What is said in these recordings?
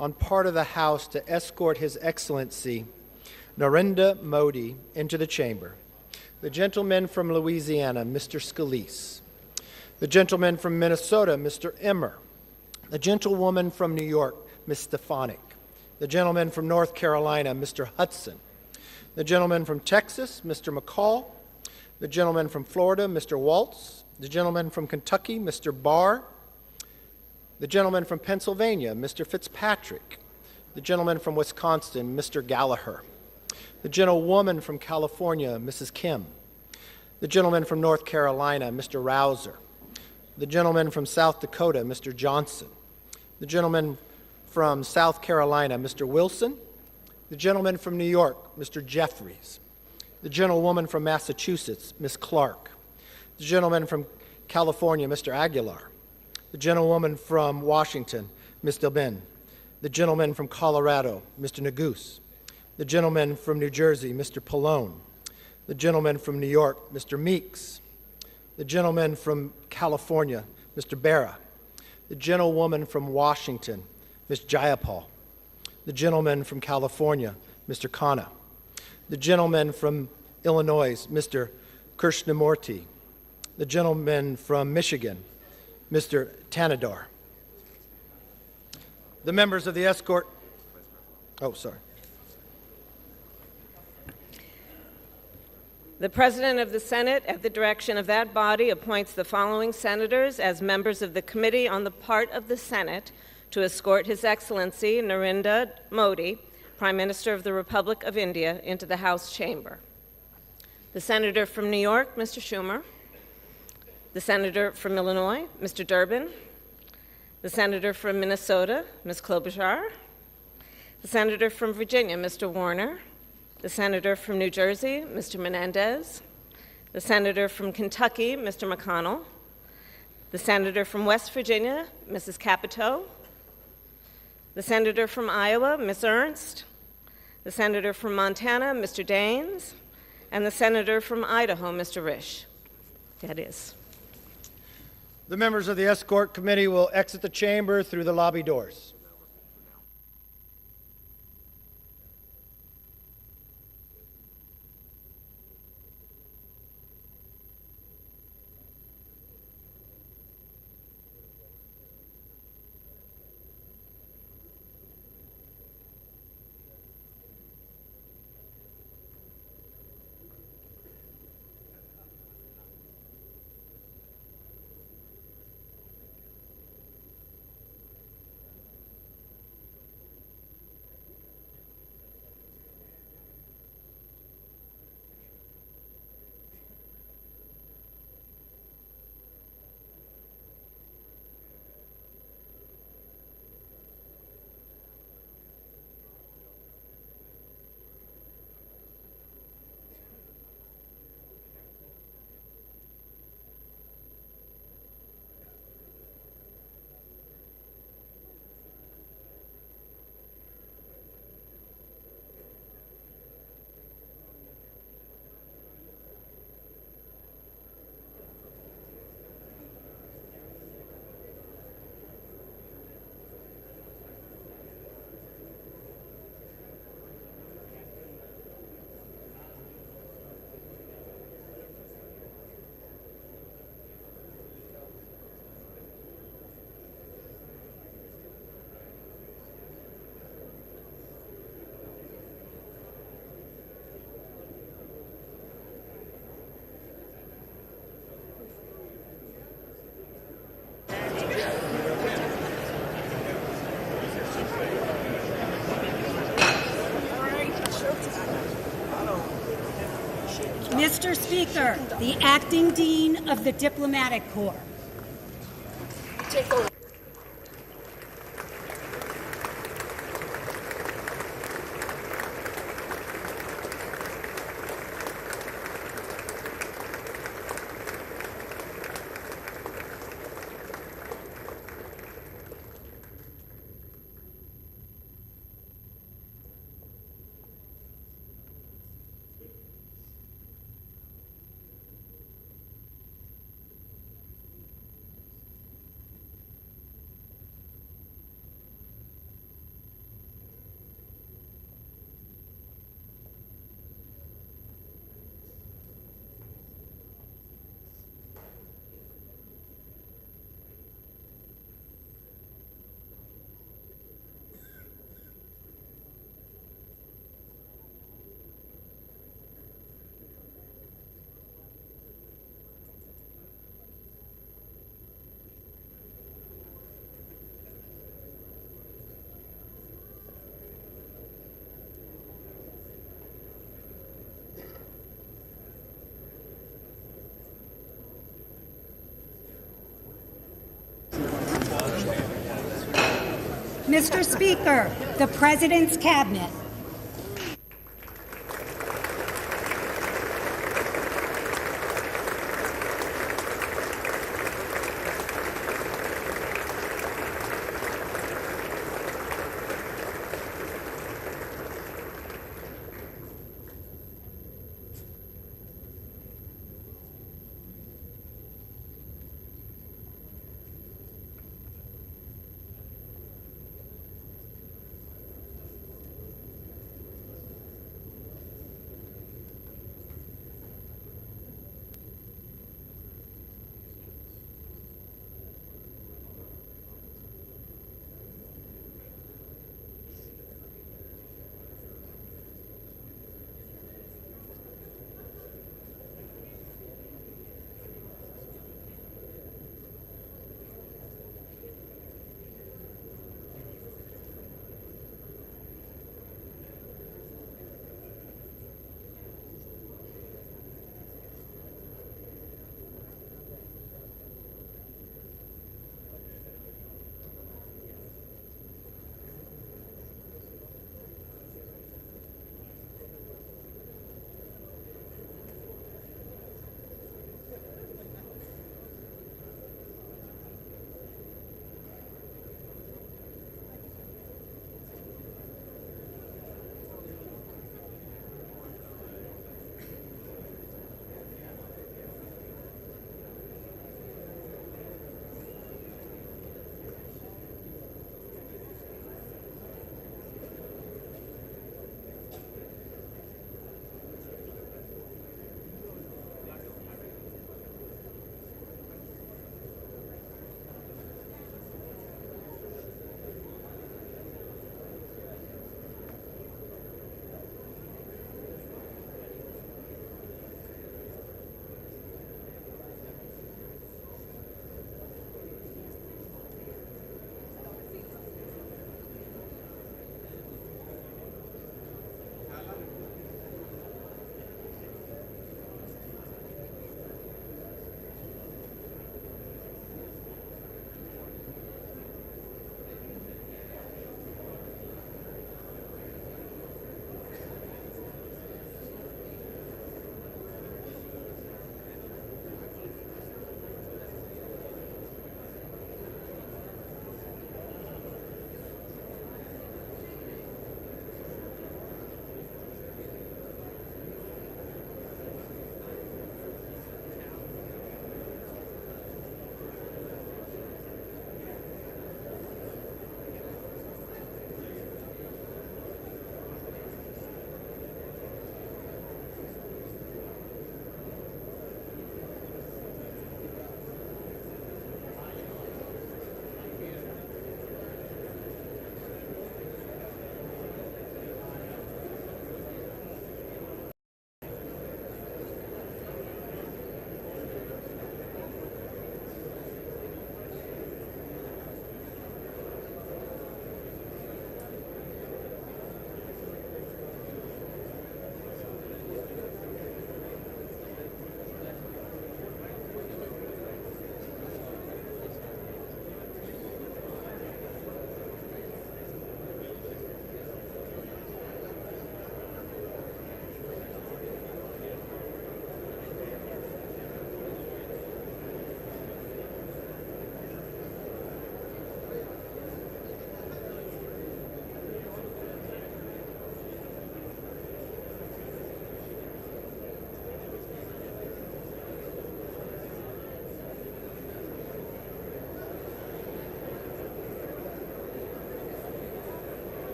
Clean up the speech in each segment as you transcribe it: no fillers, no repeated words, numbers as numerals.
on part of the House to escort His Excellency Narendra Modi into the chamber. The gentleman from Louisiana, Mr. Scalise. The gentleman from Minnesota, Mr. Emmer. The gentlewoman from New York, Ms. Stefanik. The gentleman from North Carolina, Mr. Hudson. The gentleman from Texas, Mr. McCall. The gentleman from Florida, Mr. Waltz. The gentleman from Kentucky, Mr. Barr. The gentleman from Pennsylvania, Mr. Fitzpatrick. The gentleman from Wisconsin, Mr. Gallagher. The gentlewoman from California, Mrs. Kim. The gentleman from North Carolina, Mr. Rouser. The gentleman from South Dakota, Mr. Johnson. The gentleman from South Carolina, Mr. Wilson. The gentleman from New York, Mr. Jeffries. The gentlewoman from Massachusetts, Ms. Clark. The gentleman from California, Mr. Aguilar. The gentlewoman from Washington, Ms. Delbin. The gentleman from Colorado, Mr. Neguse. The gentleman from New Jersey, Mr. Pallone. The gentleman from New York, Mr. Meeks. The gentleman from California, Mr. Barra. The gentlewoman from Washington, Ms. Jayapal. The gentleman from California, Mr. Khanna. The gentleman from Illinois, Mr. Krishnamurti. The gentleman from Michigan, Mr. Tanadar. The members of the escort. Oh, sorry. The President of the Senate, at the direction of that body, appoints the following senators as members of the Committee on the part of the Senate to escort His Excellency Narendra Modi, Prime Minister of the Republic of India, into the House chamber. The Senator from New York, Mr. Schumer. The Senator from Illinois, Mr. Durbin. The Senator from Minnesota, Ms. Klobuchar. The Senator from Virginia, Mr. Warner. The Senator from New Jersey, Mr. Menendez. The Senator from Kentucky, Mr. McConnell. The Senator from West Virginia, Mrs. Capito. The Senator from Iowa, Ms. Ernst. The Senator from Montana, Mr. Daines. And the Senator from Idaho, Mr. Risch. That is. The members of the escort committee will exit the chamber through the lobby doors. Mr. Speaker, the Acting Dean of the Diplomatic Corps. Take over. Mr. Speaker, the President's Cabinet.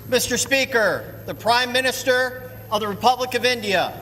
Mr. Speaker, the Prime Minister of the Republic of India.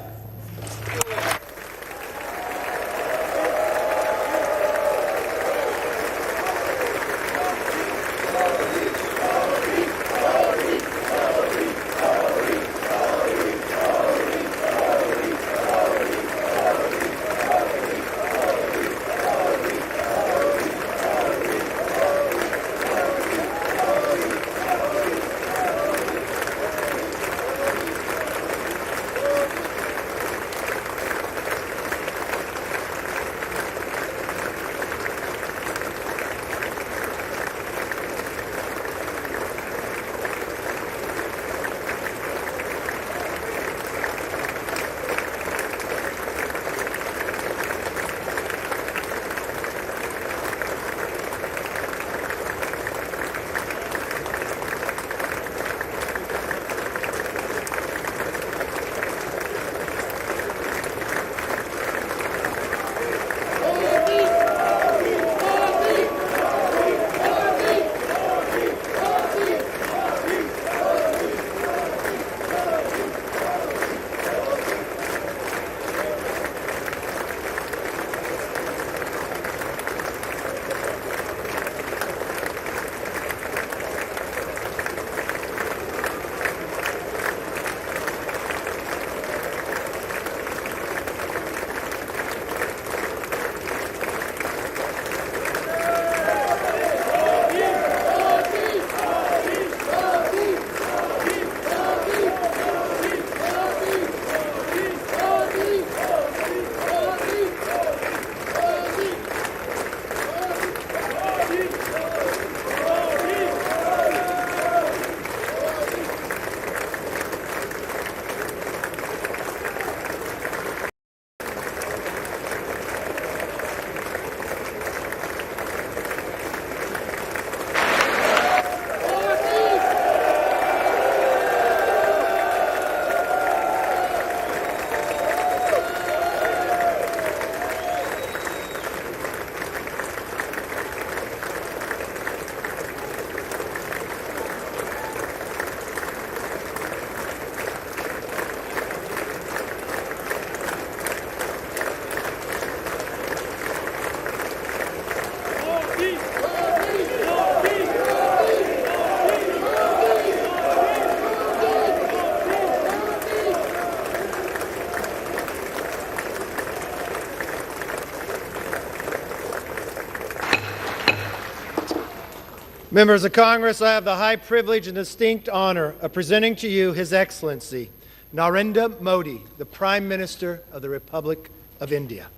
Members of Congress, I have the high privilege and distinct honor of presenting to you His Excellency Narendra Modi, the Prime Minister of the Republic of India.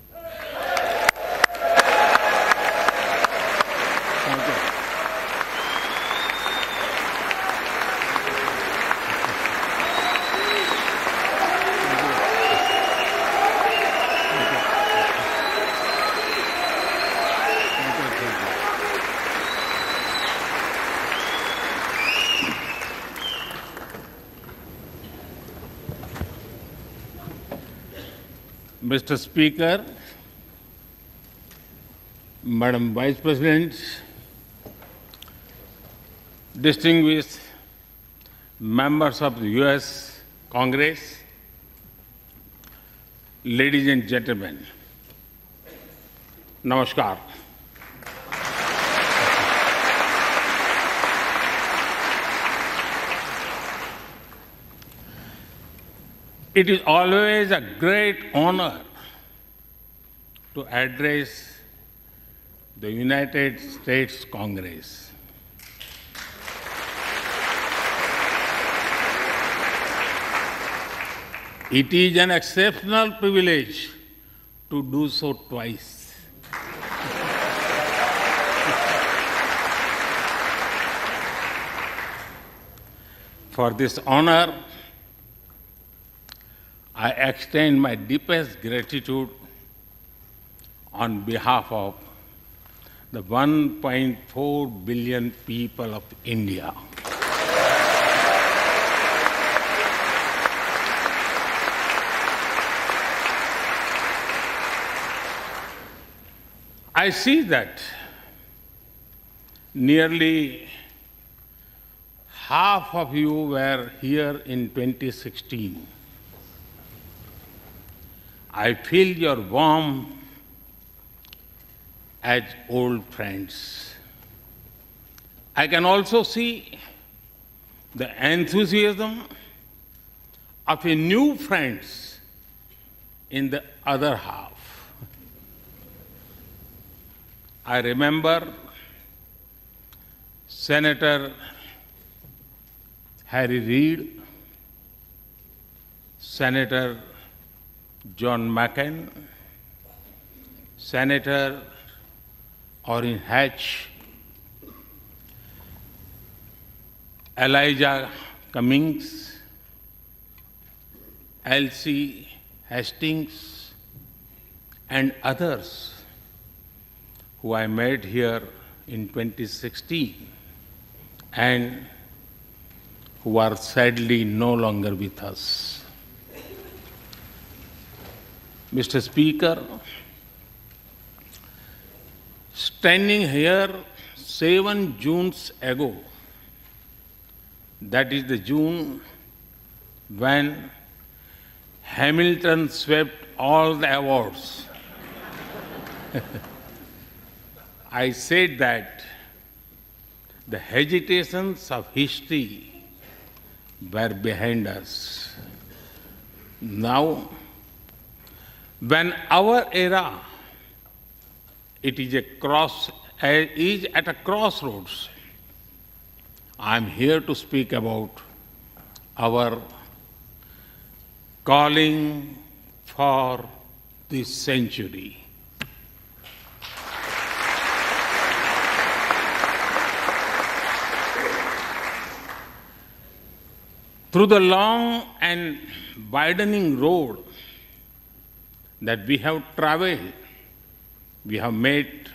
Mr. Speaker, Madam Vice President, distinguished members of the U.S. Congress, ladies and gentlemen, Namaskar. It is always a great honor to address the United States Congress. It is an exceptional privilege to do so twice. For this honor, I extend my deepest gratitude on behalf of the 1.4 billion people of India. I see that nearly half of you were here in 2016. I feel your warmth as old friends. I can also see the enthusiasm of a new friends in the other half. I remember Senator Harry Reid, Senator John McCain, Senator Orrin Hatch, Elijah Cummings, Elsie Hastings, and others who I met here in 2016 and who are sadly no longer with us. Mr. Speaker, standing here 7 Junes ago, that is the June when Hamilton swept all the awards, I said that the hesitations of history were behind us. Now, when our era is at a crossroads, I am here to speak about our calling for this century. Through the long and widening road that we have traveled, we have made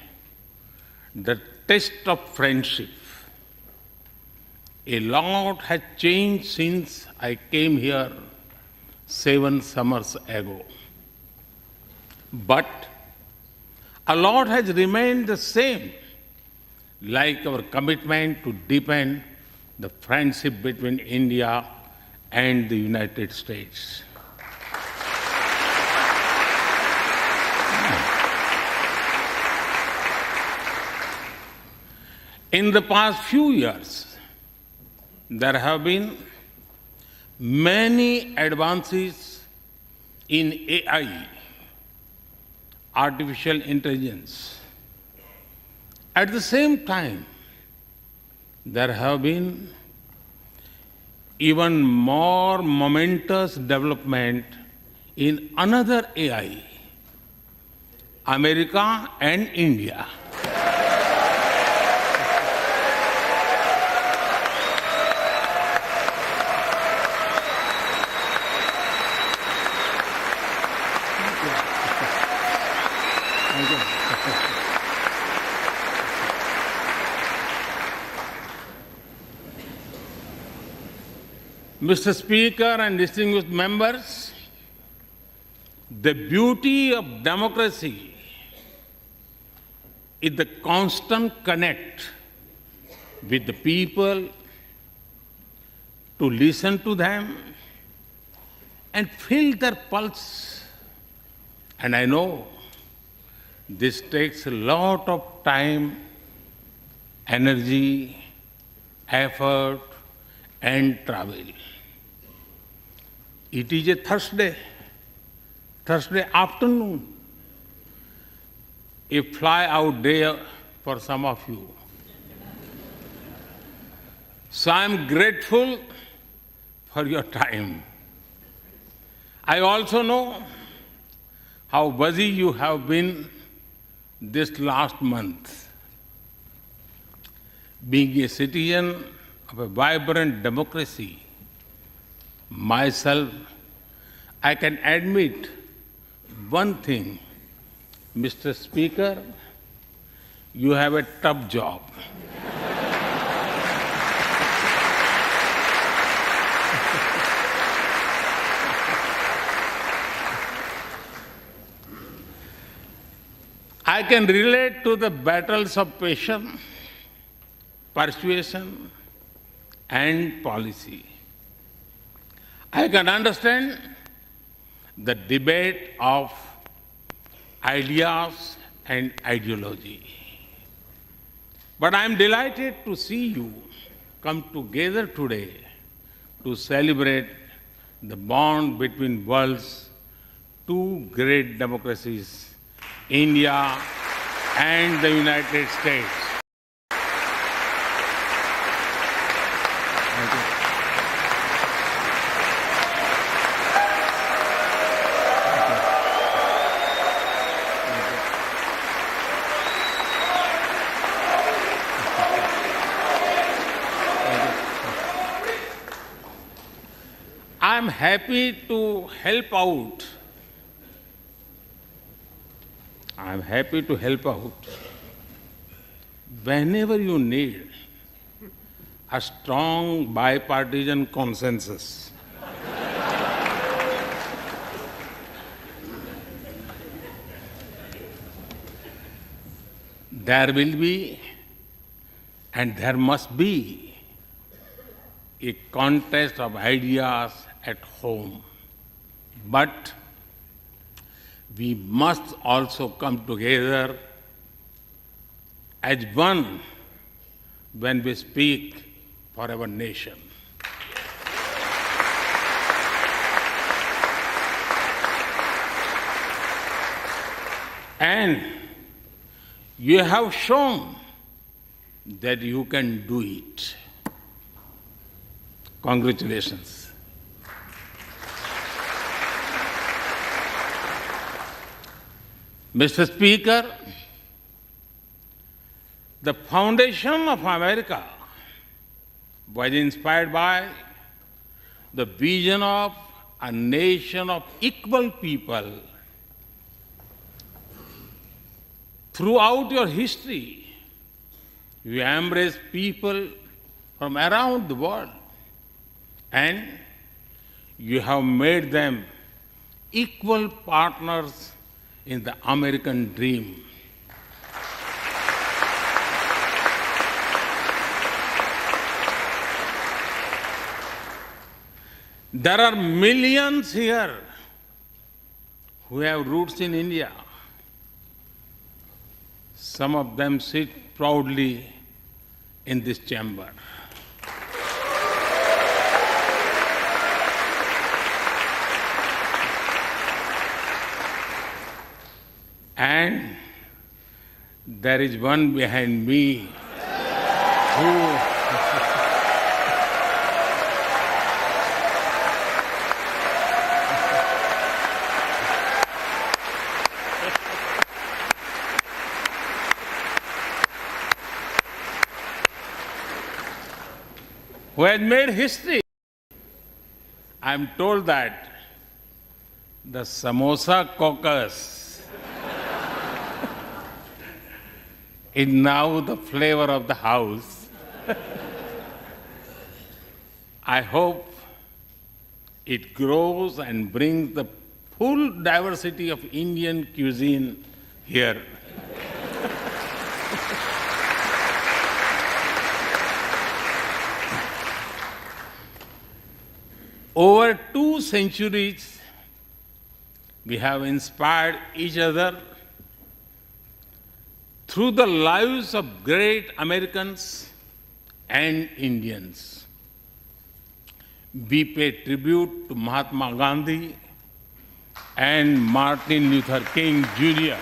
the test of friendship. A lot has changed since I came here 7 summers ago. But a lot has remained the same, like our commitment to deepen the friendship between India and the United States. In the past few years, there have been many advances in AI, artificial intelligence. At the same time, there have been even more momentous development in another AI, America and India. Mr. Speaker and distinguished members, the beauty of democracy is the constant connect with the people, to listen to them and feel their pulse. And I know this takes a lot of time, energy, effort, and travel. It is a Thursday afternoon, a fly-out day for some of you. So I am grateful for your time. I also know how busy you have been this last month. Being a citizen of a vibrant democracy, myself, I can admit one thing, Mr. Speaker, you have a tough job. I can relate to the battles of patience, persuasion, and policy. I can understand the debate of ideas and ideology. But I am delighted to see you come together today to celebrate the bond between world's two great democracies, India and the United States. I'm happy to help out. I'm happy to help out whenever you need a strong bipartisan consensus. There will be and there must be a contest of ideas at home. But we must also come together as one when we speak for our nation. And you have shown that you can do it. Congratulations. Mr. Speaker, the foundation of America was inspired by the vision of a nation of equal people. Throughout your history, you embraced people from around the world, and you have made them equal partners in the American dream. There are millions here who have roots in India. Some of them sit proudly in this chamber. And there is one behind me who has made history. I'm told that the Samosa caucus is now the flavor of the house. I hope it grows and brings the full diversity of Indian cuisine here. Over 2 centuries, we have inspired each other through the lives of great Americans and Indians. We pay tribute to Mahatma Gandhi and Martin Luther King Jr.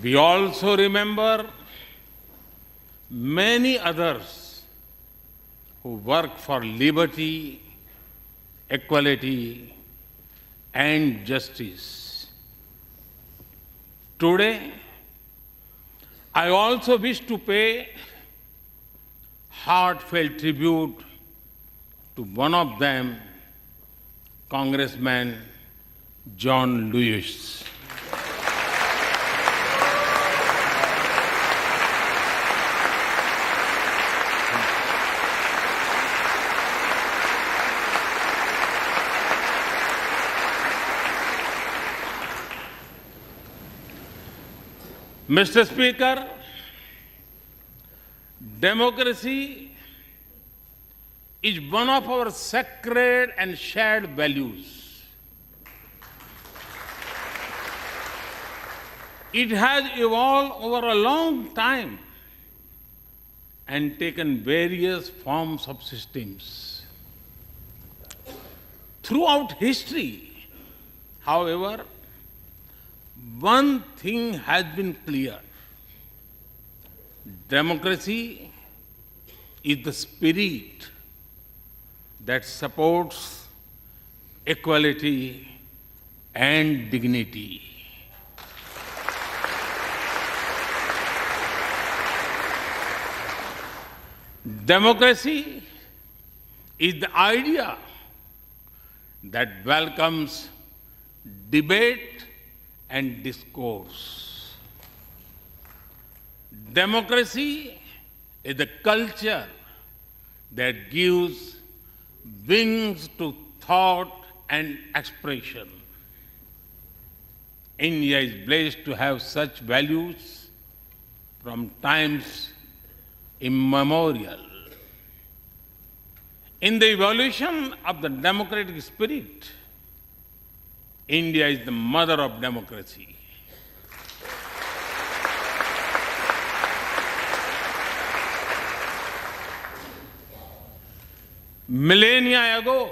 We also remember many others who work for liberty, equality, and justice. Today, I also wish to pay heartfelt tribute to one of them, Congressman John Lewis. Mr. Speaker, democracy is one of our sacred and shared values. It has evolved over a long time and taken various forms of systems. Throughout history, however, one thing has been clear. Democracy is the spirit that supports equality and dignity. Democracy is the idea that welcomes debate and discourse. Democracy is the culture that gives wings to thought and expression. India is blessed to have such values from times immemorial. In the evolution of the democratic spirit, India is the mother of democracy. Millennia ago,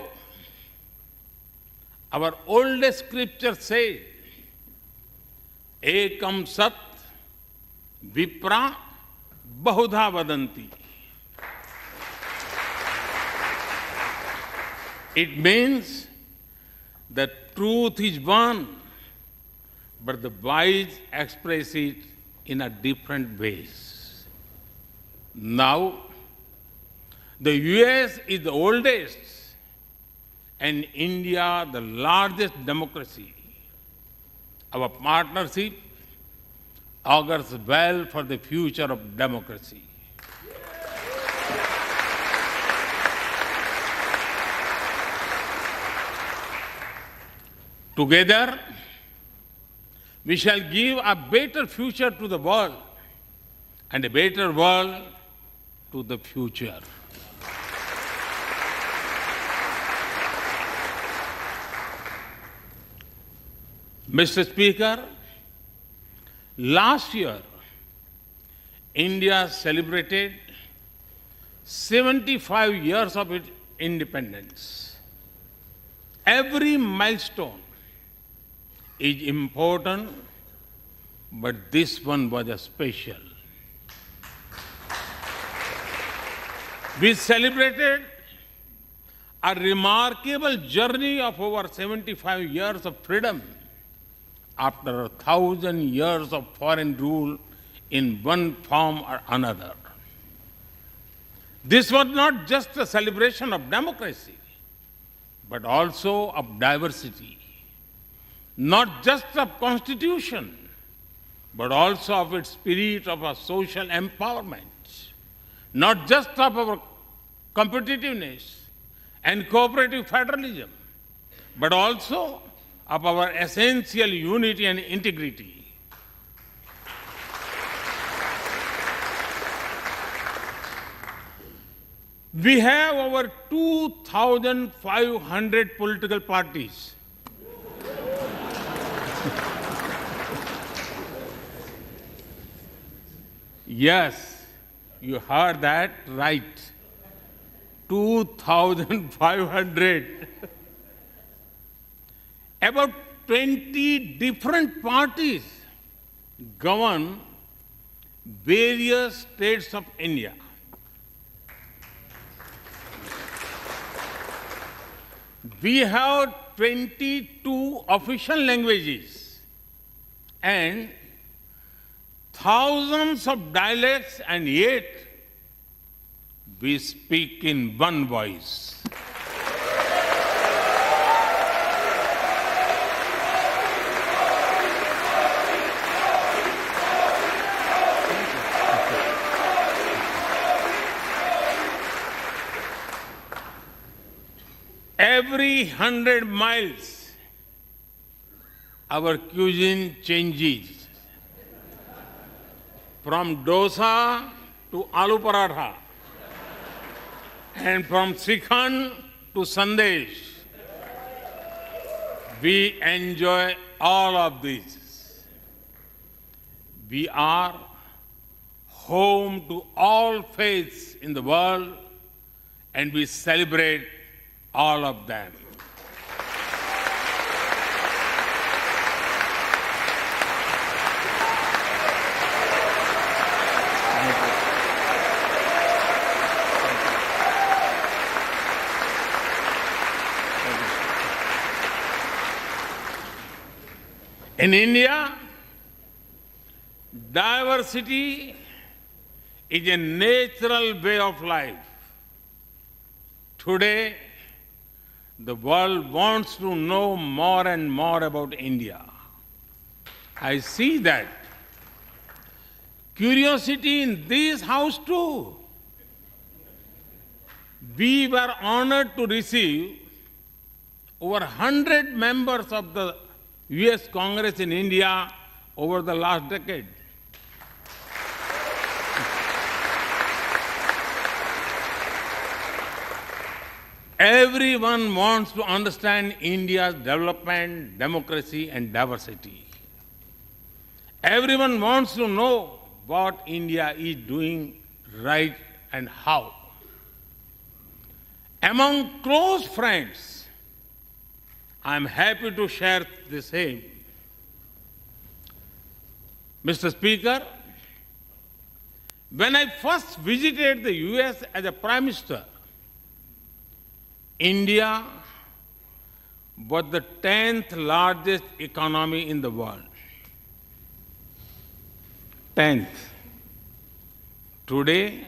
our oldest scripture said, Ekam Sat Vipra Bahudha Vadanti. It means that truth is one, but the wise express it in a different ways. Now, the US is the oldest and India the largest democracy. Our partnership augurs well for the future of democracy. Together, we shall give a better future to the world and a better world to the future. Mr. Speaker, last year, India celebrated 75 years of its independence. Every milestone is important, but this one was a special. We celebrated a remarkable journey of over 75 years of freedom after 1,000 years of foreign rule in one form or another. This was not just a celebration of democracy, but also of diversity. Not just of constitution, but also of its spirit of a social empowerment. Not just of our competitiveness and cooperative federalism, but also of our essential unity and integrity. We have over 2,500 political parties. Yes, you heard that right. 2,500. About 20 different parties govern various states of India. We have 22 official languages and thousands of dialects, and yet we speak in one voice. Every 100 miles, our cuisine changes. from dosa to aloo paratha, and from Srikhand to Sandesh. We enjoy all of these. We are home to all faiths in the world, and we celebrate all of them. In India, diversity is a natural way of life. Today, the world wants to know more and more about India. I see that curiosity in this house too. We were honored to receive over 100 members of the US Congress in India over the last decade. Everyone wants to understand India's development, democracy, and diversity. Everyone wants to know what India is doing right and how. Among close friends, I'm happy to share the same. Mr. Speaker, when I first visited the US as a Prime Minister, India was the 10th largest economy in the world. 10th. Today,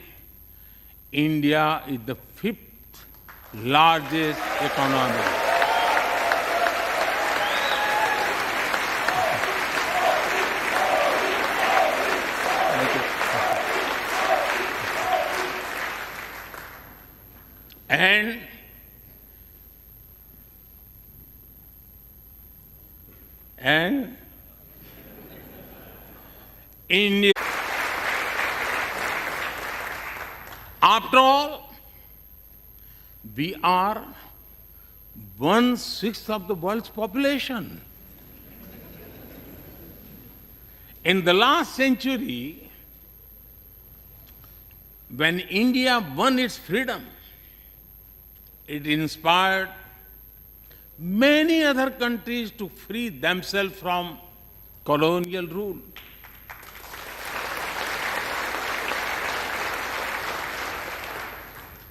India is the 5th largest economy. And India, after all, we are 1/6 of the world's population. In the last century, when India won its freedom, it inspired many other countries to free themselves from colonial rule.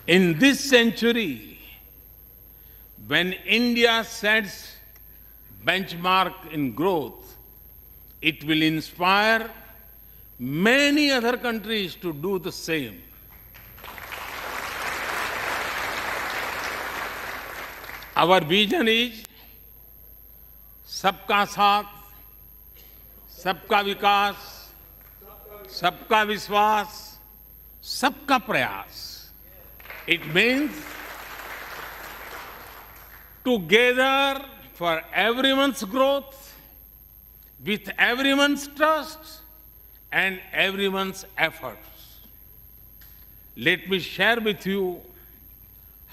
In this century, when India sets benchmark in growth, it will inspire many other countries to do the same. Our vision is सबका साथ, सबका विकास, सबका विश्वास, सबका प्रयास. It means together for everyone's growth, with everyone's trust and everyone's efforts. Let me share with you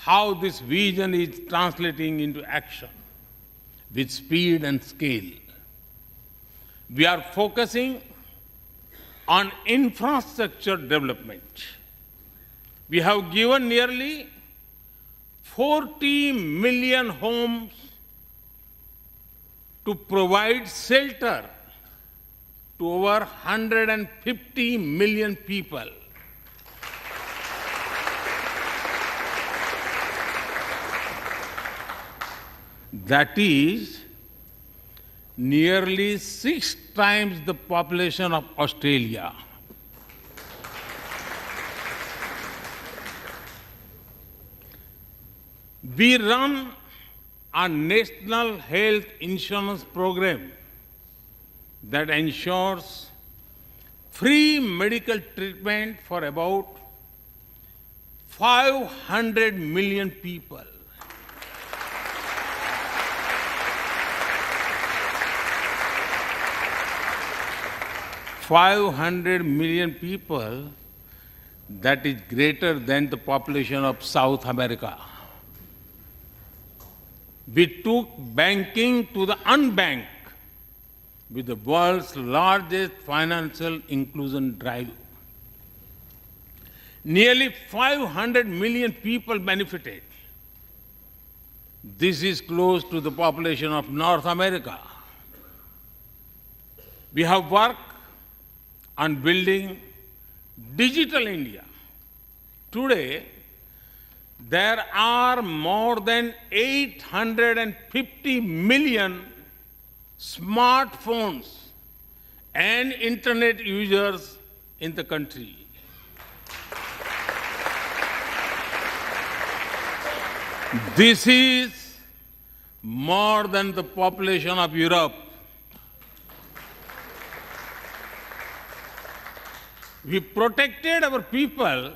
how this vision is translating into action with speed and scale. We are focusing on infrastructure development. We have given nearly 40 million homes to provide shelter to over 150 million people. That is nearly 6 times the population of Australia. We run a national health insurance program that ensures free medical treatment for about 500 million people. 500 million people, that is greater than the population of South America. We took banking to the unbanked with the world's largest financial inclusion drive. Nearly 500 million people benefited. This is close to the population of North America. We have worked on building Digital India. Today, there are more than 850 million smartphones and internet users in the country. This is more than the population of Europe. We protected our people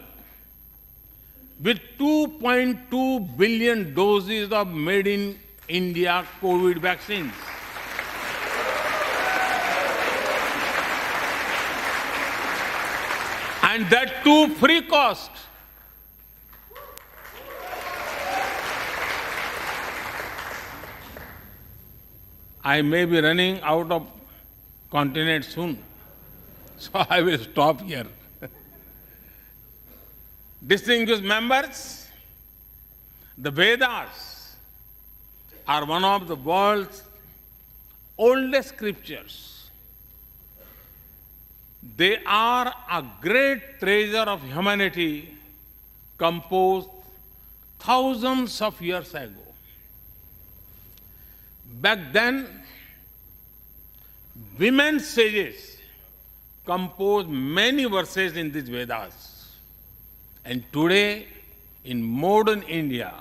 with 2.2 billion doses of made in India COVID vaccines. And that too free cost. I may be running out of continent soon, so I will stop here. Distinguished members, the Vedas are one of the world's oldest scriptures. They are a great treasure of humanity composed thousands of years ago. Back then, women sages composed many verses in these Vedas. And today, in modern India,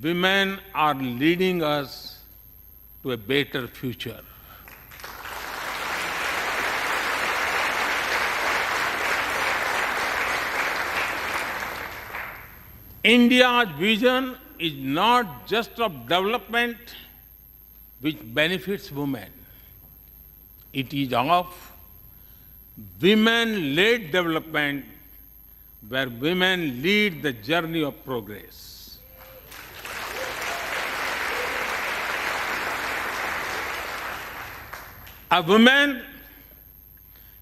women are leading us to a better future. India's vision is not just of development which benefits women. It is of women-led development where women lead the journey of progress. A woman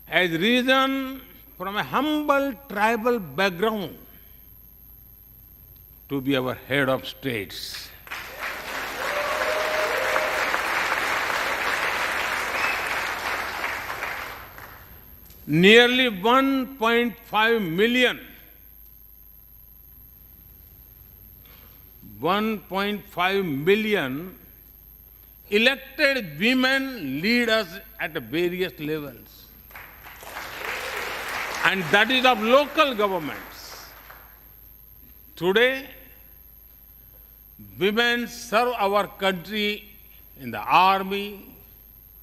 has risen from a humble tribal background to be our head of states. Nearly 1.5 million elected women lead us at various levels. And that is of local governments. Today, women serve our country in the Army,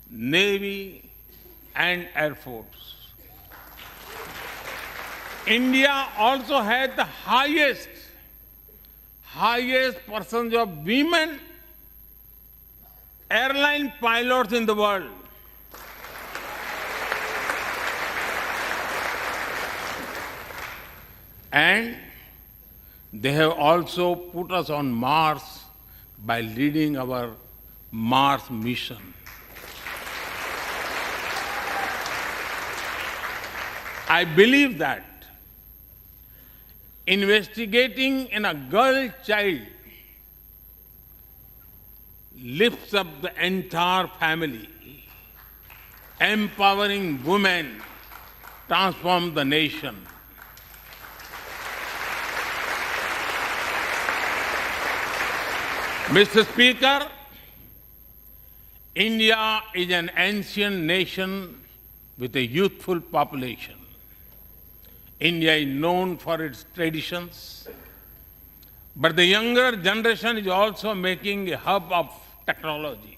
Navy, and Air Force. India also has the highest percentage of women airline pilots in the world. And they have also put us on Mars by leading our Mars mission. I believe that investigating in a girl child lifts up the entire family. Empowering women transforms the nation. Mr. Speaker, India is an ancient nation with a youthful population. India is known for its traditions, but the younger generation is also making a hub of technology,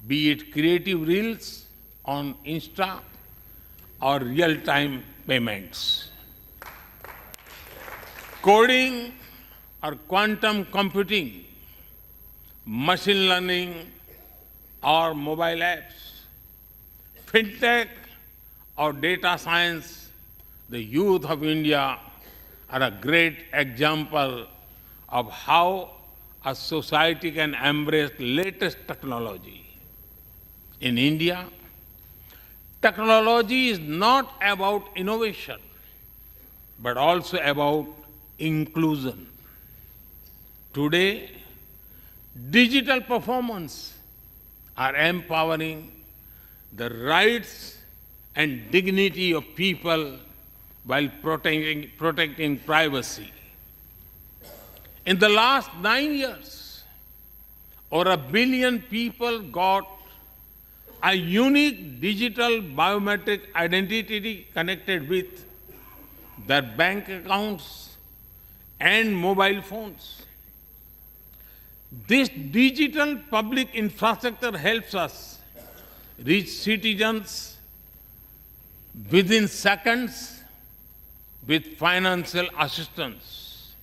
be it creative reels on Insta or real-time payments. Coding or quantum computing, machine learning or mobile apps, fintech or data science, the youth of India are a great example of how a society can embrace latest technology. In India, technology is not about innovation, but also about inclusion. Today, digital performance are empowering the rights and dignity of people while protecting privacy. In the last 9 years, over 1 billion people got a unique digital biometric identity connected with their bank accounts and mobile phones. This digital public infrastructure helps us reach citizens within seconds with financial assistance.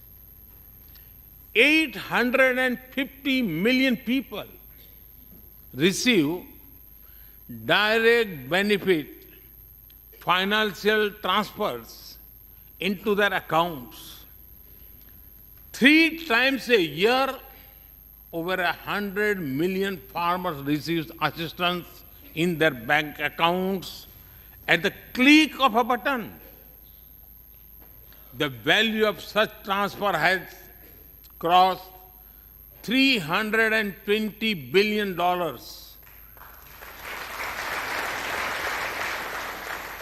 850 million people receive direct benefit financial transfers into their accounts. 3 times a year, over 100 million farmers receive assistance in their bank accounts at the click of a button. The value of such transfer has crossed $320 billion.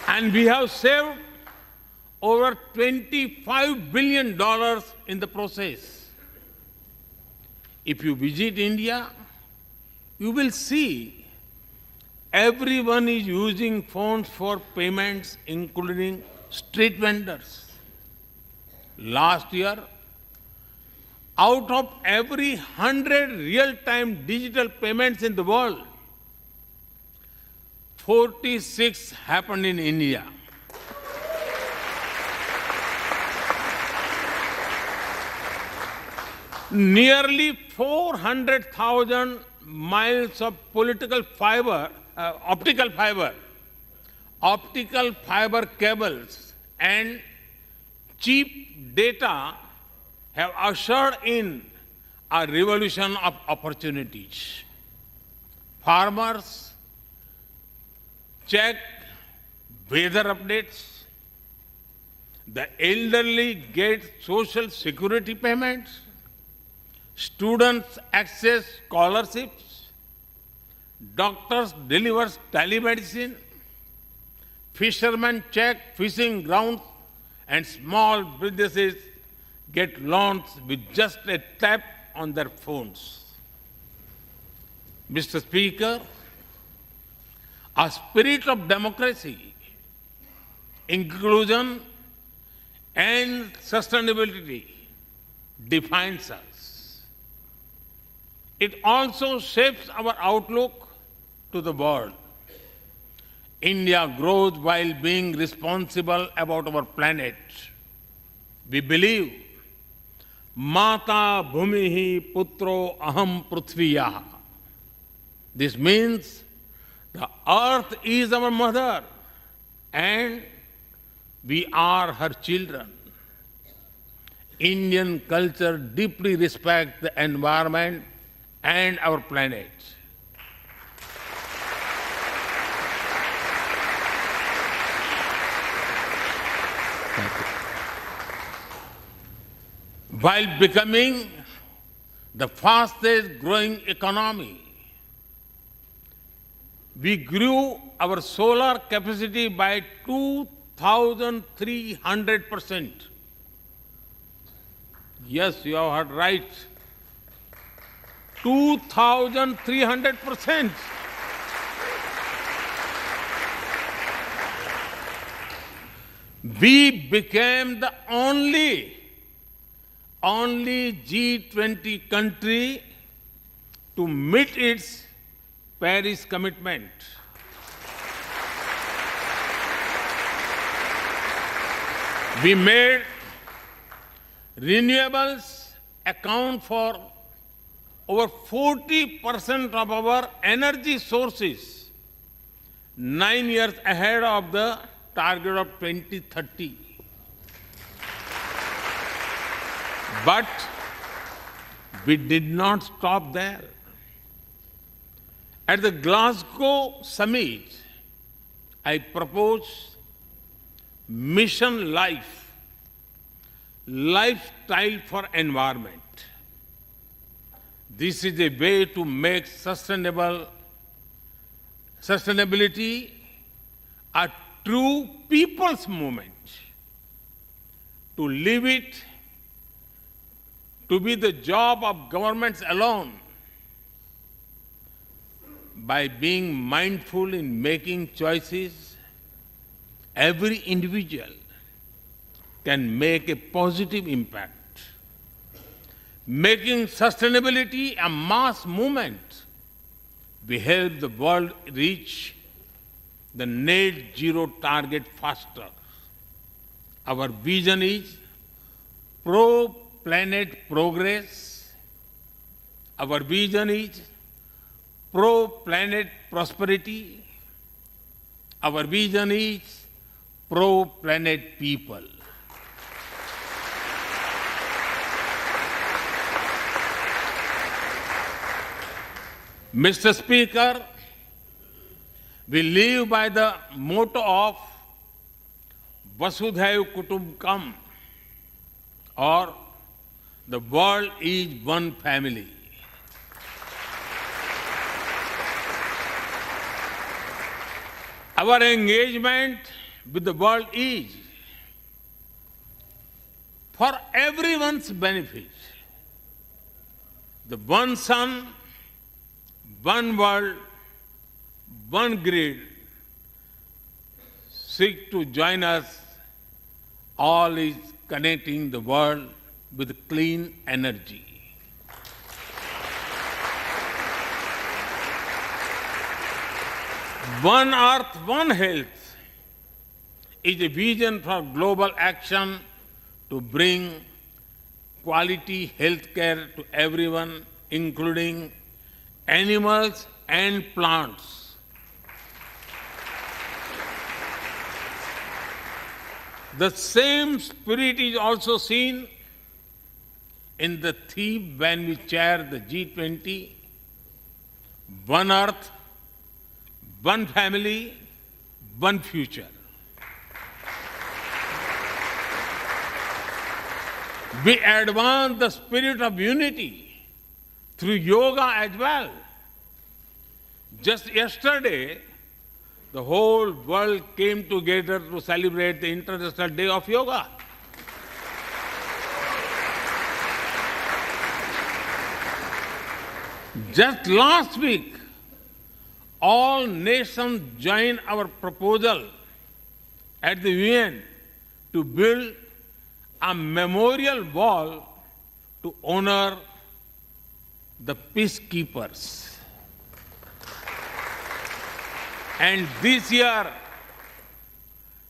And we have saved over $25 billion in the process. If you visit India, you will see everyone is using phones for payments, including street vendors. Last year, out of every 100 real-time digital payments in the world, 46 happened in India. Nearly 400,000 miles of optical fiber cables and cheap data have ushered in a revolution of opportunities. Farmers check weather updates. The elderly get social security payments. Students access scholarships. Doctors deliver telemedicine. Fishermen check fishing grounds, and small businesses get loans with just a tap on their phones. Mr. Speaker, a spirit of democracy, inclusion, and sustainability defines us. It also shapes our outlook to the world. India grows while being responsible about our planet. We believe, Mata Bhumihi Putro Aham Prithviyaha. This means the earth is our mother and we are her children. Indian culture deeply respects the environment and our planet. While becoming the fastest growing economy, we grew our solar capacity by 2,300%. Yes, you have heard right. 2,300%. We became the only G20 country to meet its Paris commitment. We made renewables account for over 40% of our energy sources 9 years ahead of the target of 2030. But we did not stop there. At the Glasgow summit, I proposed Mission Life, lifestyle for environment. This is a way to make sustainability a true people's movement. To live it, to be the job of governments alone. By being mindful in making choices, every individual can make a positive impact. Making sustainability a mass movement, we help the world reach the net zero target faster. Our vision is pro-planet progress. Our vision is pro-planet prosperity. Our vision is pro-planet people. Mr. Speaker, we live by the motto of Vasudhaiv Kutumbakam, or the world is one family. Our engagement with the world is for everyone's benefit. The one sun, one world, one grid seek to join us. All is connecting the world with clean energy. One Earth, One Health is a vision for global action to bring quality health care to everyone, including animals and plants. The same spirit is also seen in the theme when we chair the G20, One Earth, One Family, One Future. We advance the spirit of unity through yoga as well. Just yesterday, the whole world came together to celebrate the International Day of Yoga. Just last week, all nations joined our proposal at the UN to build a memorial wall to honor the peacekeepers. And this year,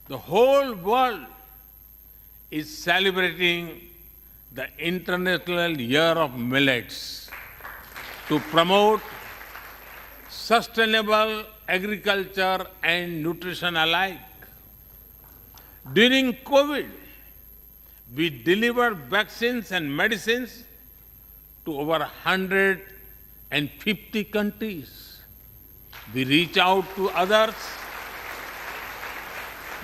the whole world is celebrating the International Year of Millets to promote sustainable agriculture and nutrition alike. During COVID, we delivered vaccines and medicines to over 150 countries. We reach out to others,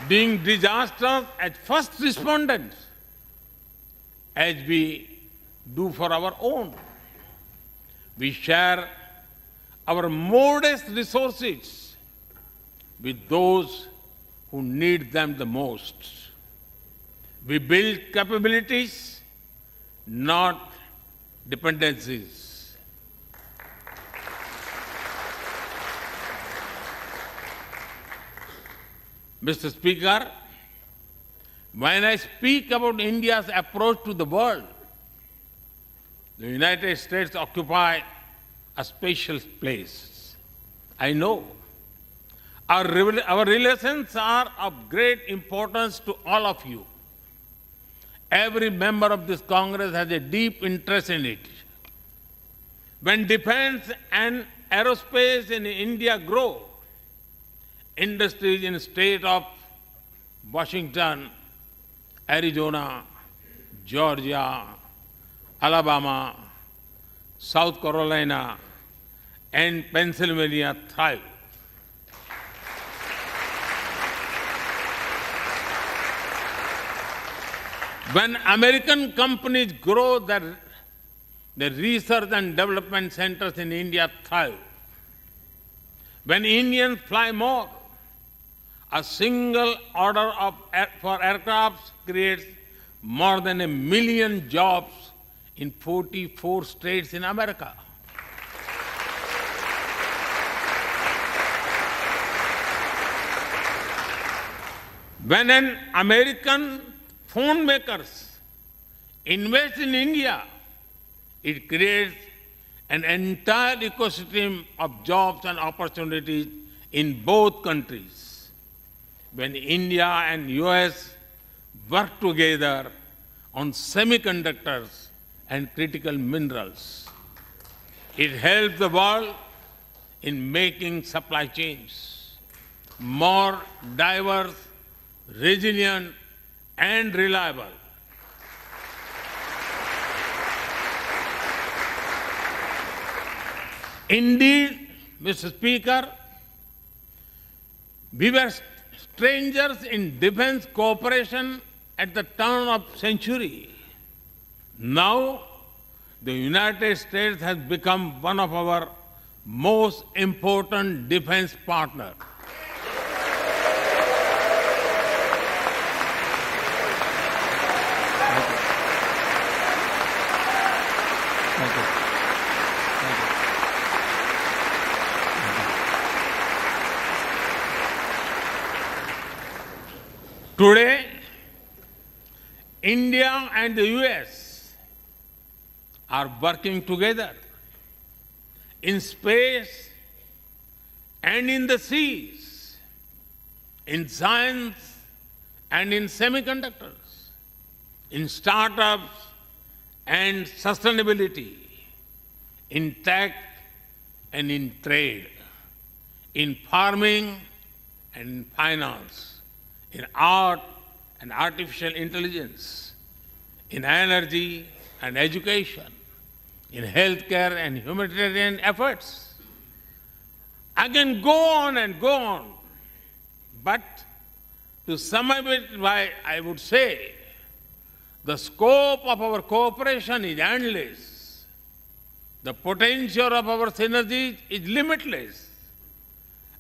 being disasters as first responders, as we do for our own. We share our modest resources with those who need them the most. We build capabilities, not dependencies. Mr. Speaker, when I speak about India's approach to the world, the United States occupy a special place. I know. Our relations are of great importance to all of you. Every member of this Congress has a deep interest in it. When defense and aerospace in India grow, industries in the state of Washington, Arizona, Georgia, Alabama, South Carolina, and Pennsylvania thrive. When American companies grow, their research and development centers in India thrive. When Indians fly more, a single order for aircrafts creates more than 1 million jobs in 44 states in America. When an American phone makers invest in India, it creates an entire ecosystem of jobs and opportunities in both countries. When India and US work together on semiconductors and critical minerals, it helps the world in making supply chains more diverse, resilient, and reliable. Indeed, Mr. Speaker, we were strangers in defense cooperation at the turn of century. Now, the United States has become one of our most important defense partners. Today, India and the US are working together in space and in the seas, in science and in semiconductors, in startups and sustainability, in tech and in trade, in farming and in finance, in art and artificial intelligence, in energy and education, in healthcare and humanitarian efforts. I can go on and go on, but to sum up it, I would say the scope of our cooperation is endless. The potential of our synergies is limitless.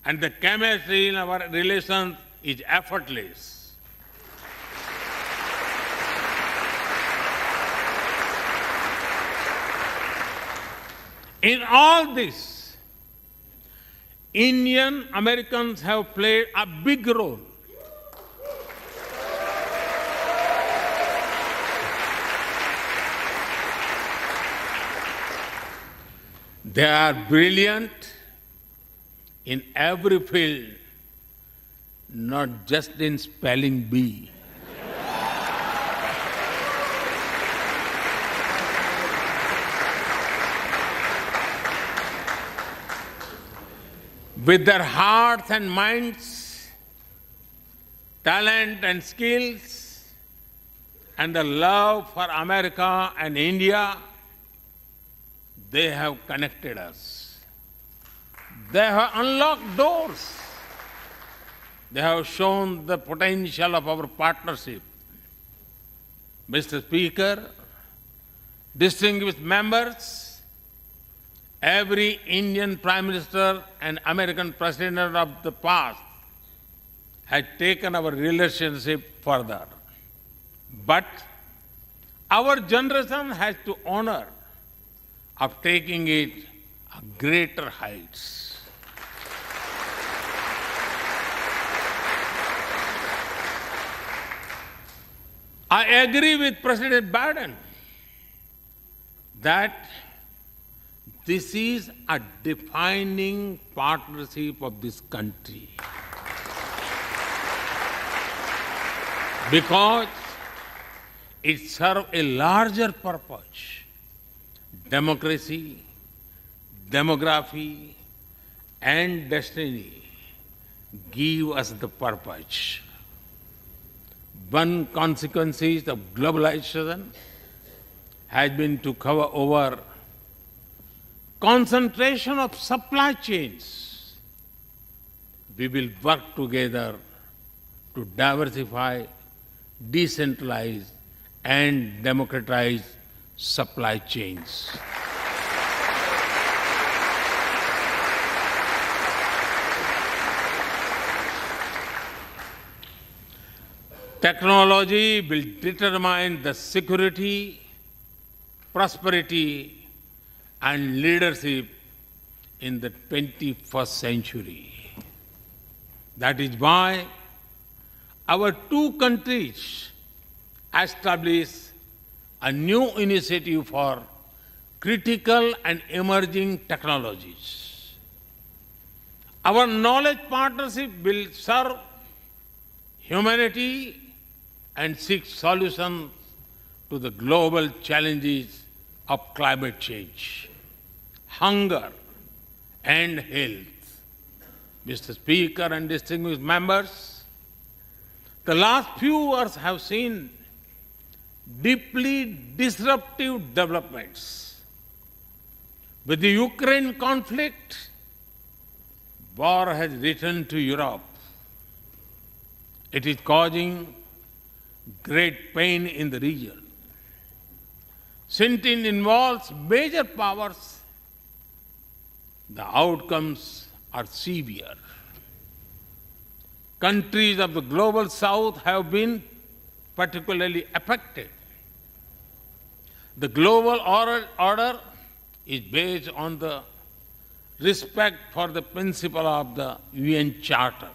And the chemistry in our relations is effortless. In all this, Indian Americans have played a big role. They are brilliant in every field, not just in spelling bee. With their hearts and minds, talent and skills, and the love for America and India, they have connected us. They have unlocked doors. They have shown the potential of our partnership. Mr. Speaker, distinguished members, every Indian Prime Minister and American President of the past has taken our relationship further. But our generation has to honor of taking it to greater heights. I agree with President Biden that this is a defining partnership of this country. Because it serves a larger purpose: democracy, demography, and destiny. give us the purpose. One consequence of globalization has been to cover over concentration of supply chains. We will work together to diversify, decentralize, and democratize supply chains. Technology will determine the security, prosperity, and leadership in the 21st century. That is why our two countries established a new initiative for critical and emerging technologies. Our knowledge partnership will serve humanity and seek solutions to the global challenges of climate change, hunger, and health. Mr. Speaker and distinguished members, the last few years have seen deeply disruptive developments. With the Ukraine conflict, war has returned to Europe. It is causing great pain in the region. Since it involves major powers, the outcomes are severe. Countries of the global south have been particularly affected. The global order is based on the respect for the principle of the UN Charter,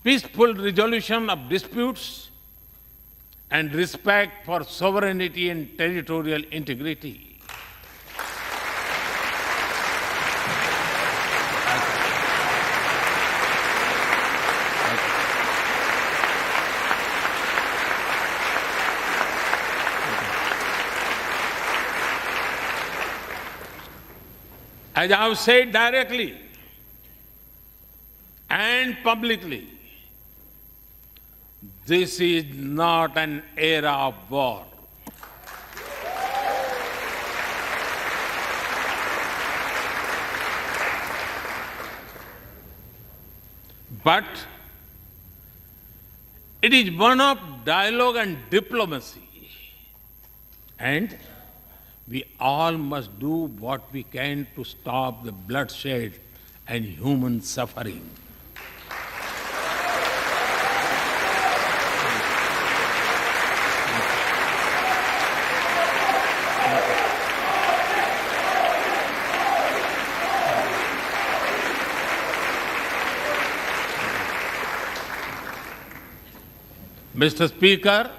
peaceful resolution of disputes, and respect for sovereignty and territorial integrity. As I have said directly and publicly, this is not an era of war. But it is one of dialogue and diplomacy. And we all must do what we can to stop the bloodshed and human suffering. Mr. Speaker,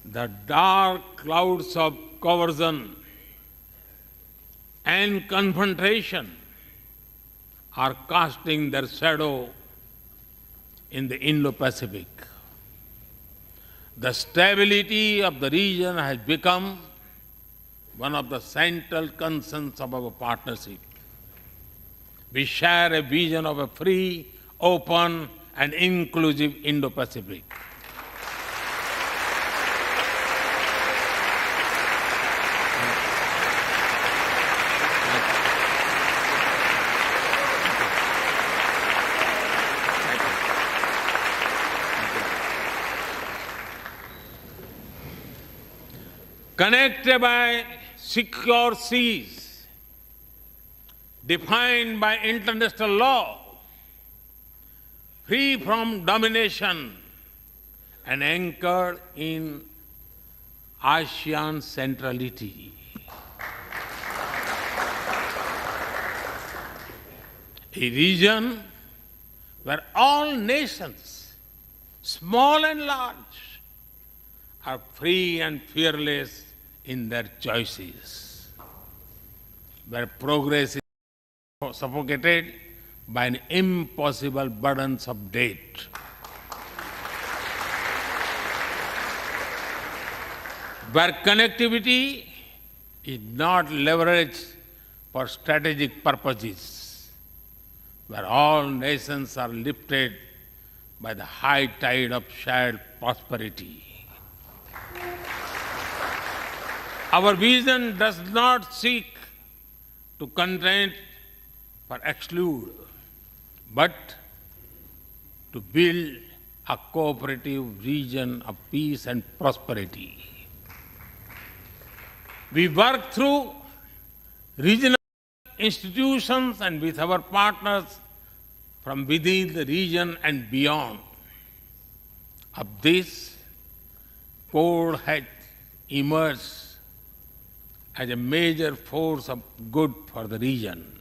the dark clouds of coercion and confrontation are casting their shadow in the Indo-Pacific. The stability of the region has become one of the central concerns of our partnership. We share a vision of a free, open, and inclusive Indo-Pacific. Connected by secure seas, defined by international law, free from domination, and anchored in ASEAN centrality. A region where all nations, small and large, are free and fearless in their choices, where progress is suffocated by an impossible burdens of debt. Where connectivity is not leveraged for strategic purposes, where all nations are lifted by the high tide of shared prosperity. Our vision does not seek to contain or exclude, but to build a cooperative region of peace and prosperity. We work through regional institutions and with our partners from within the region and beyond. Of this, Quad has emerged as a major force of good for the region.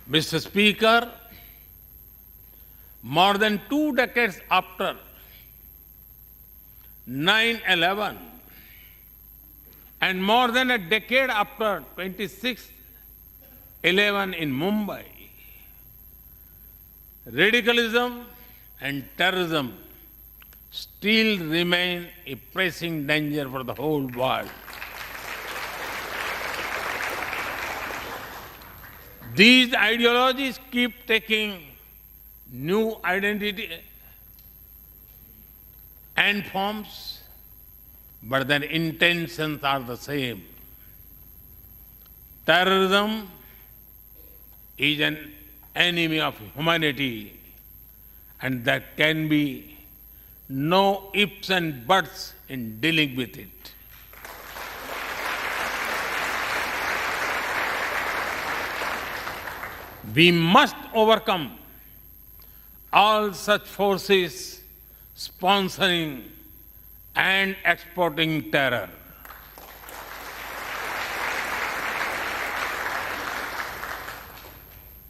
Mr. Speaker, more than 2 decades after 9/11 and more than a decade after 26/11 in Mumbai, radicalism and terrorism still remain a pressing danger for the whole world. These ideologies keep taking new identity and forms, but their intentions are the same. Terrorism is an enemy of humanity, and there can be no ifs and buts in dealing with it. We must overcome all such forces sponsoring and exporting terror.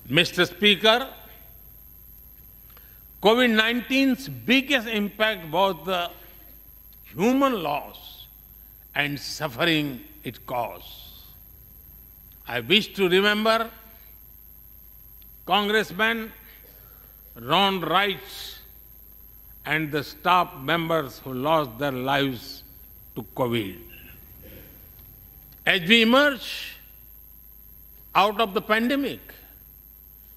Mr. Speaker, COVID-19's biggest impact was the human loss and suffering it caused. I wish to remember Congressman Ron Wright and the staff members who lost their lives to COVID. As we emerge out of the pandemic,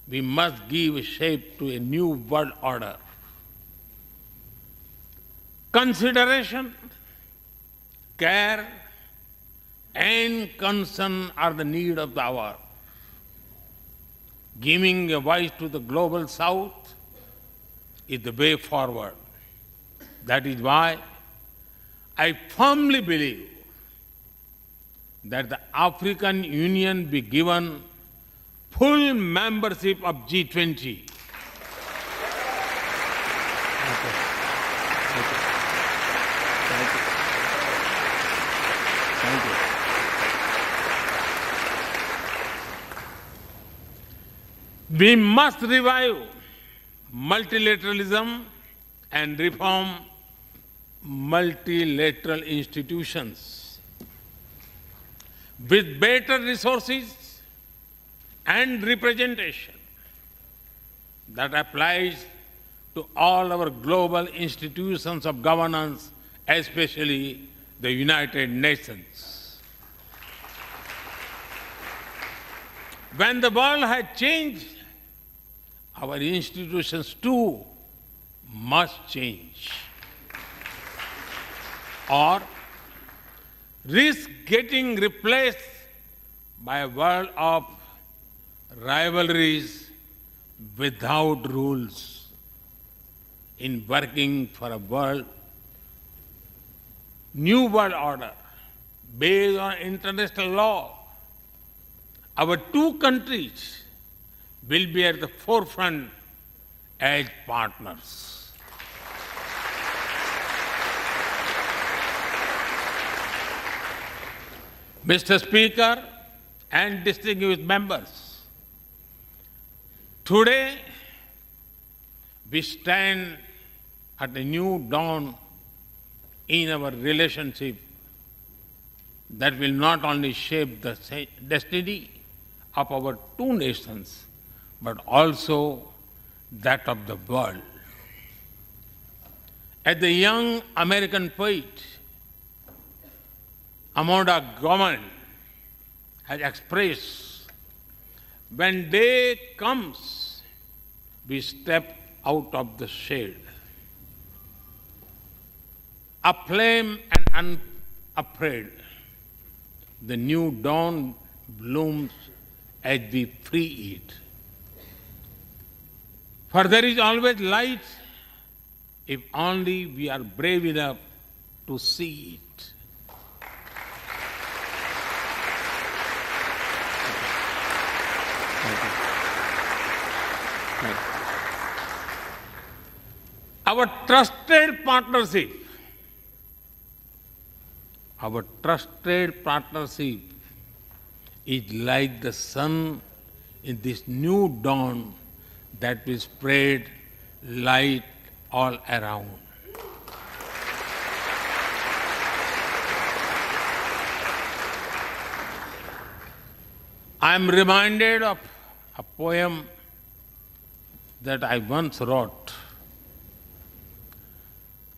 we must give shape to a new world order. Consideration, care, and concern are the need of the hour. Giving a voice to the global south is the way forward. That is why I firmly believe that the African Union be given full membership of G20. We must revive multilateralism and reform multilateral institutions. With better resources and representation that applies to all our global institutions of governance, especially the United Nations. When the world has changed, our institutions too must change, or risk getting replaced by a world of rivalries without rules. In working for a new world order based on international law, our two countries will be at the forefront as partners. Mr. Speaker and distinguished members, today we stand at a new dawn in our relationship that will not only shape the destiny of our two nations, but also that of the world. As the young American poet Amar Ujala has expressed, when day comes, we step out of the shade. Aflame and unafraid, the new dawn blooms as we free it. For there is always light if only we are brave enough to see it. Our trusted partnership is like the sun in this new dawn that will spread light all around. I am reminded of a poem that I once wrote.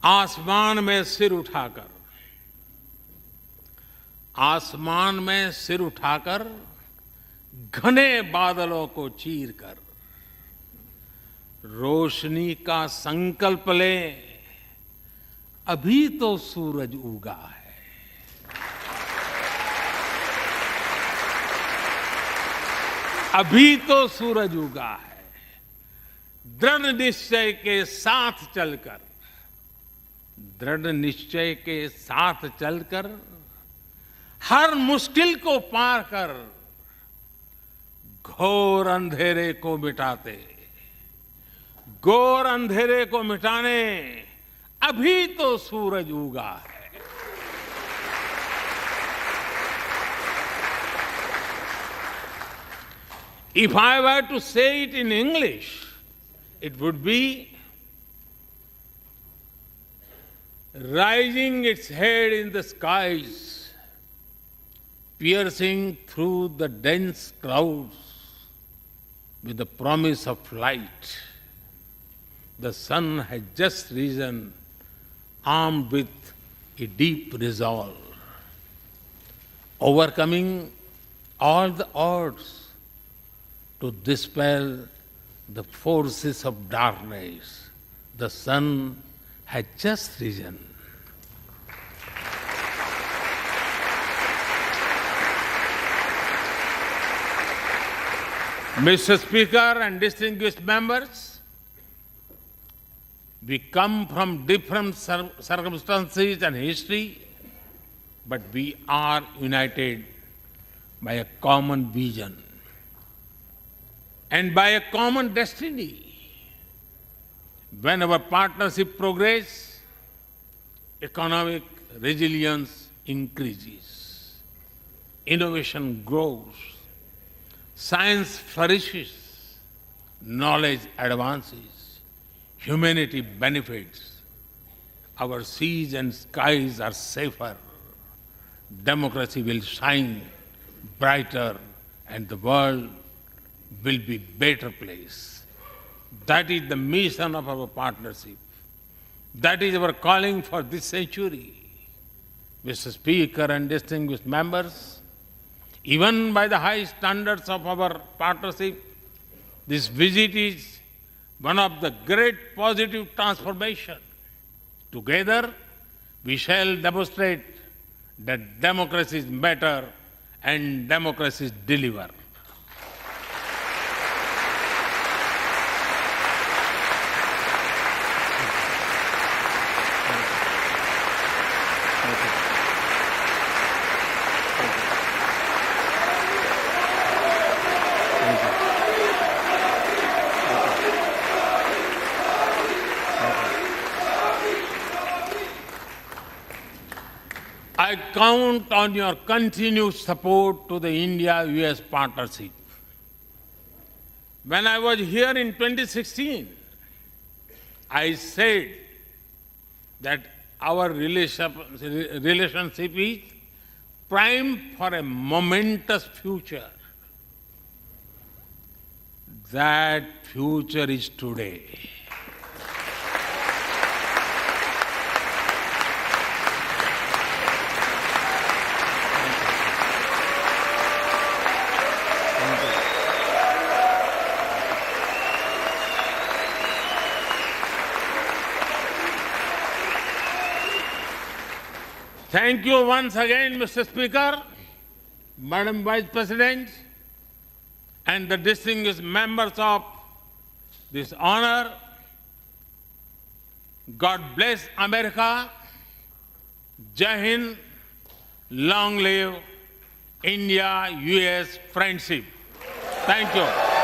आसमान में सिर उठाकर, आसमान में सिर उठाकर, घने बादलों को चीर कर, रोशनी का संकल्प ले, अभी तो सूरज उगा है। अभी तो सूरज उगा है। दृढ़ निश्चय के साथ चलकर, दृढ़ निश्चय के साथ चलकर, हर मुश्किल को पार कर, घोर अंधेरे को मिटाते, घोर अंधेरे को मिटाने अभी तो सूरज उगा है। If I were to say it in English, it would be rising its head in the skies, piercing through the dense clouds with the promise of light. The sun has just risen, armed with a deep resolve, overcoming all the odds to dispel the forces of darkness. The sun has just risen. Mr. Speaker and distinguished members, we come from different circumstances and history, but we are united by a common vision and by a common destiny. When our partnership progresses, economic resilience increases, innovation grows, science flourishes, knowledge advances, humanity benefits, our seas and skies are safer, democracy will shine brighter, and the world will be a better place. That is the mission of our partnership. That is our calling for this century. Mr. Speaker and distinguished members, even by the high standards of our partnership, this visit is one of the great positive transformation. Together, we shall demonstrate that democracy is better and democracy deliver. I count on your continued support to the India-US partnership. When I was here in 2016, I said that our relationship is primed for a momentous future. That future is today. Thank you once again, Mr. Speaker, Madam Vice President, and the distinguished members of this honor. God bless America. Jai Hind. Long live India-US friendship. Thank you.